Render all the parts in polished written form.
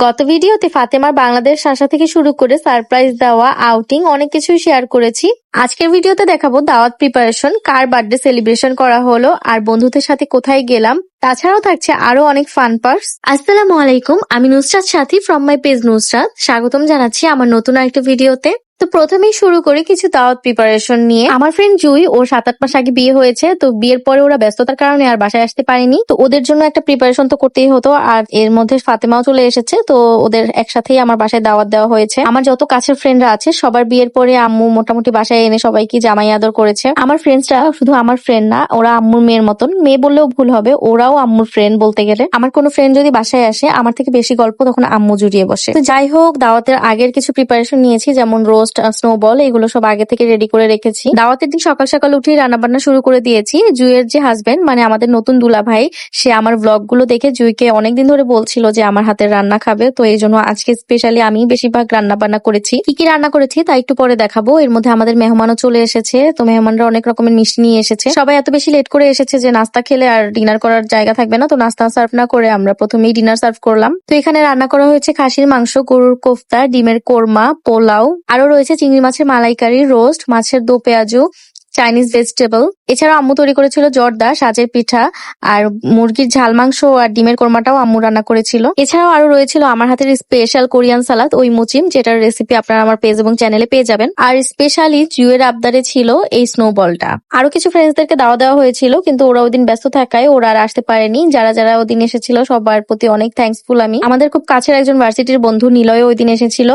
গত ভিডিওতে ফাতেমার বাংলাদেশ আসা থেকে শুরু করে সারপ্রাইজ দেওয়া, আউটিং অনেক কিছুই শেয়ার করেছি। আজকের ভিডিওতে দেখাবো দাওয়াত প্রিপারেশন, কার বার্থডে সেলিব্রেশন করা হলো আর বন্ধুদের সাথে কোথায় গেলাম। তাছাড়াও থাকছে আরো অনেক ফান পার্টস। আসসালামু আলাইকুম, আমি নুসরাত সাথী ফ্রম মাই পেজ নুসরাত। স্বাগতম জানাচ্ছি আমার নতুন আরেকটা ভিডিওতে। তো প্রথমেই শুরু করি কিছু দাওয়াত প্রিপারেশন নিয়ে। আমার ফ্রেন্ড জুই, ওর 7-8 মাস আগে বিয়ে হয়েছে, তো বিয়ের পরে ওরা ব্যস্ততার কারণে আর বাসায় আসতে পারেনি। তো ওদের জন্য একটা প্রিপারেশন তো করতেই হতো, আর এর মধ্যে ফাতেমাও চলে এসেছে, তো ওদের একসাথেই আমার বাসায় দাওয়াত দেওয়া হয়েছে। আমার যত কাছের ফ্রেন্ডরা আছে সবার বিয়ের পরে আম্মু মোটামুটি বাসায় এনে সবাইকে জামাই আদর করেছে। আমার ফ্রেন্ডসরা শুধু আমার ফ্রেন্ড না, ওরা আম্মুর মেয়ের মতন, মেয়ে বললেও ভুল হবে, ওরাও আম্মুর ফ্রেন্ড বলতে গেলে। আমার কোনো ফ্রেন্ড যদি বাসায় আসে, আমার থেকে বেশি গল্প তখন আম্মু জুড়িয়ে বসে। তো যাই হোক, দাওয়াতের আগের কিছু প্রিপারেশন নিয়েছি, যেমন রোস্ট, স্নোবল, এগুলো সব আগে থেকে রেডি করে রেখেছি। দাওয়াতের দিন সকাল সকাল উঠেই রান্না বান্না শুরু করে দিয়েছি। জুইয়ের যে হাজবেন্ড, মানে আমাদের নতুন দুলা ভাই, সে আমার ব্লগ গুলো দেখে জুইকে অনেকদিন ধরে বলছিল যে আমার হাতের রান্না খাবে, তো এই জন্য আজকে স্পেশালি আমি বেশিরভাগ রান্না বান্না করেছি। কি কি রান্না করেছি তা একটু পরে দেখাবো। এর মধ্যে আমাদের মেহমানও চলে এসেছে, তো মেহমানরা অনেক রকমের মিষ্টি নিয়ে এসেছে। সবাই এত বেশি লেট করে এসেছে যে নাস্তা খেলে আর ডিনার করার জায়গা থাকবে না, তো নাস্তা সার্ভ না করে আমরা প্রথমেই ডিনার সার্ভ করলাম। তো এখানে রান্না করা হয়েছে খাসির মাংস, গরুর কোফতা, ডিমের কোরমা, পোলাও, আরো রয়েছে চিংড়ি মাছের মালাইকারি, রোস্ট, মাছের দো পেঁয়াজু, চাইনিজ ভেজিটেবল। এছাড়াও আম্মু তৈরি করেছিল জর্দা, সাজের পিঠা, আর মুরগির ঝাল মাংস আর ডিমের কোরমাটাও আম্মু রান্না করেছিল। এছাড়াও আরো রয়েছিল আমার হাতের স্পেশাল কোরিয়ান সালাদ, ওই মুচিম, যেটার রেসিপি আপনারা আমার পেজ এবং চ্যানেলে পেয়ে যাবেন। আর স্পেশালি জুয়ের আবদারে ছিল এই স্নোবলটা। আরো কিছু ফ্রেন্ডসদেরকে দাওয়া দেওয়া হয়েছিল, কিন্তু ওরা ওই দিন ব্যস্ত থাকায় ওরা আর আসতে পারেনি। যারা যারা ওই দিন এসেছিল সবার প্রতি অনেক থ্যাঙ্কসফুল আমি। আমাদের খুব কাছের একজন ভার্সিটির বন্ধু নিলয় ওই দিন এসেছিল,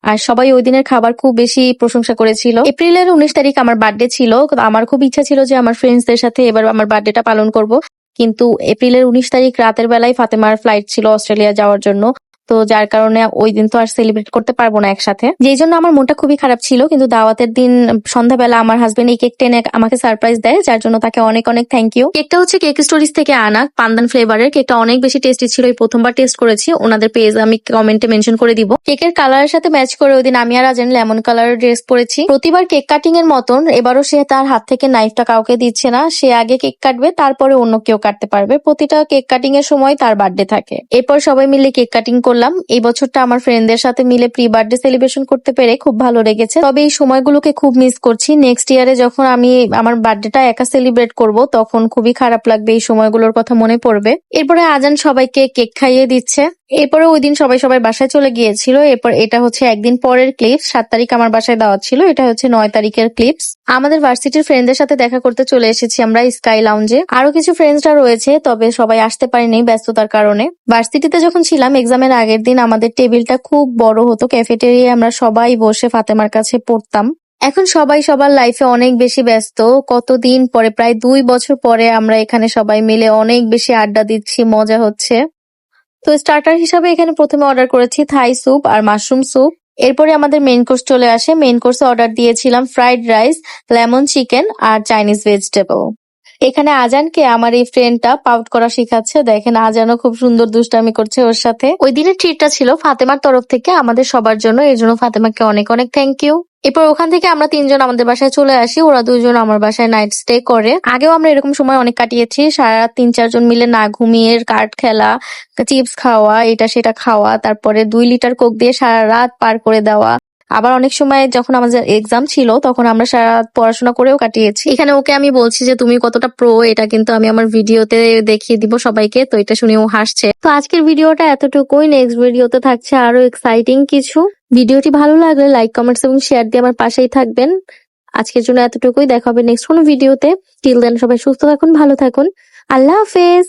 আর সবাই ওই দিনের খাবার খুব বেশি প্রশংসা করেছিল। এপ্রিলের 19 তারিখ আমার বার্থডে ছিল। আমার খুব ইচ্ছা ছিল যে আমার ফ্রেন্ডসদের সাথে এবার আমার বার্থডেটা পালন করব, কিন্তু এপ্রিলের 19 তারিখ রাতের বেলায় ফাতেমার ফ্লাইট ছিল অস্ট্রেলিয়া যাওয়ার জন্য, তো যার কারণে ওই দিন তো আর সেলিব্রেট করতে পারবো না একসাথে, যেই জন্য আমার মনটা খুবই খারাপ ছিল। কিন্তু দাওয়াতের দিন সন্ধ্যাবেলা আমার হাজবেন্ড এই কেকটা এনে আমাকে সারপ্রাইজ দেয়, যার জন্য তাকে অনেক অনেক থ্যাংক ইউ। কেকটা হচ্ছে কেক স্টোরিজ থেকে আনা, পান্দান ফ্লেভারের। কেকটা অনেক বেশি টেস্টি ছিল, এই প্রথমবার টেস্ট করেছি। ওনাদের পেজ আমি কমেন্টে মেনশন করে দিব। কেকের কালারের সাথে ম্যাচ করে ওই দিন আমি আর আজান লেমন কালারের ড্রেস পরেছি। প্রতিবার কেক কাটিং এর মতন এবারও সে তার হাত থেকে নাইফটা কাউকে দিচ্ছে না, সে আগে কেক কাটবে, তারপরে অন্য কেউ কাটতে পারবে। প্রতিটা কেক কাটিং এর সময় তার বার্থডে থাকে। এরপর সবাই মিলে কেক কাটিং করলাম। এই বছরটা আমার ফ্রেন্ডদের সাথে মিলে প্রি বার্থডে সেলিব্রেশন করতে পেরে খুব ভালো লেগেছে, তবে এই সময়গুলোকে খুব মিস করছি। নেক্সট ইয়ারে যখন আমি আমার বার্থডেটা একা সেলিব্রেট করব, তখন খুবই খারাপ লাগবে, এই সময়গুলোর কথা মনে পড়বে। এরপরে আজান সবাইকে কেক খাইয়ে দিচ্ছে। এরপরে ওই দিন সবাই সবাই বাসায় চলে গিয়েছিল। এরপর এটা হচ্ছে একদিন পরের ক্লিপস। 7 তারিখ আমার বাসায় দাওয়াত ছিল, এটা হচ্ছে 9 তারিখের ক্লিপস। আমাদের ভার্সিটির ফ্রেন্ডদের সাথে দেখা করতে চলে এসেছি আমরা স্কাই লাউঞ্জে। আরো কিছু ফ্রেন্ডসরা রয়েছে, তবে সবাই আসতে পারেনি ব্যস্ততার কারণে। ভার্সিটিতে যখন ছিলাম এক্সামের আগের দিন আমাদের টেবিলটা খুব বড় হতো, ক্যাফেটেরিয়ায় আমরা সবাই বসে ফাতেমার কাছে পড়তাম। এখন সবাই সবার লাইফে অনেক বেশি ব্যস্ত। কতদিন পরে, প্রায় 2 বছর পরে আমরা এখানে সবাই মিলে অনেক বেশি আড্ডা দিচ্ছি, মজা হচ্ছে। তো স্টার্টার হিসাবে এখানে প্রথমে অর্ডার করেছি থাই স্যুপ আর মাশরুম স্যুপ। এরপরে আমাদের মেইন কোর্স চলে আসে। মেইন কোর্সে অর্ডার দিয়েছিলাম ফ্রাইড রাইস, লেমন চিকেন আর চাইনিজ ভেজিটেবল। এখানে আজানকে আমার এই ফ্রেন্ডটা পাউট করা শিখাচ্ছে। দেখেন, আজানও খুব সুন্দর দুষ্টামি করছে ওর সাথে। ওই দিনের ট্রিটটা ছিল ফাতেমার তরফ থেকে আমাদের সবার জন্য, এর জন্য ফাতেমাকে অনেক অনেক থ্যাংক ইউ। এরপর ওখান থেকে আমরা 3 জন আমাদের বাসায় চলে আসি, ওরা 2 জন আমার বাসায় নাইট স্টে করে। আগেও আমরা এরকম সময় অনেক কাটিয়েছি, সারা রাত 3-4 জন মিলে না ঘুমিয়ে কার্ড খেলা, চিপস খাওয়া, এটা সেটা খাওয়া, তারপরে 2 লিটার কোক দিয়ে সারা রাত পার করে দেওয়া। আবার অনেক সময় যখন আমাদের এক্সাম ছিল তখন আমরা সারা রাত পড়াশোনা করেও কাটিয়েছি। এখানে ওকে আমি বলছি যে তুমি কতটা প্রো, এটা কিন্তু আমি আমার ভিডিওতে দেখিয়ে দিব সবাইকে, তো এটা শুনে ও হাসছে। তো আজকের ভিডিওটা এতটুকুই, নেক্সট ভিডিওতে থাকছে আরো এক্সাইটিং কিছু। ভিডিওটি ভালো লাগলে লাইক, কমেন্টস এবং শেয়ার দিয়ে আমার পাশেই থাকবেন। আজকের জন্য এতটুকুই, দেখা হবে নেক্সট কোনো ভিডিওতে। টিল দেন সবাই সুস্থ থাকুন, ভালো থাকুন, আল্লাহ হাফেজ।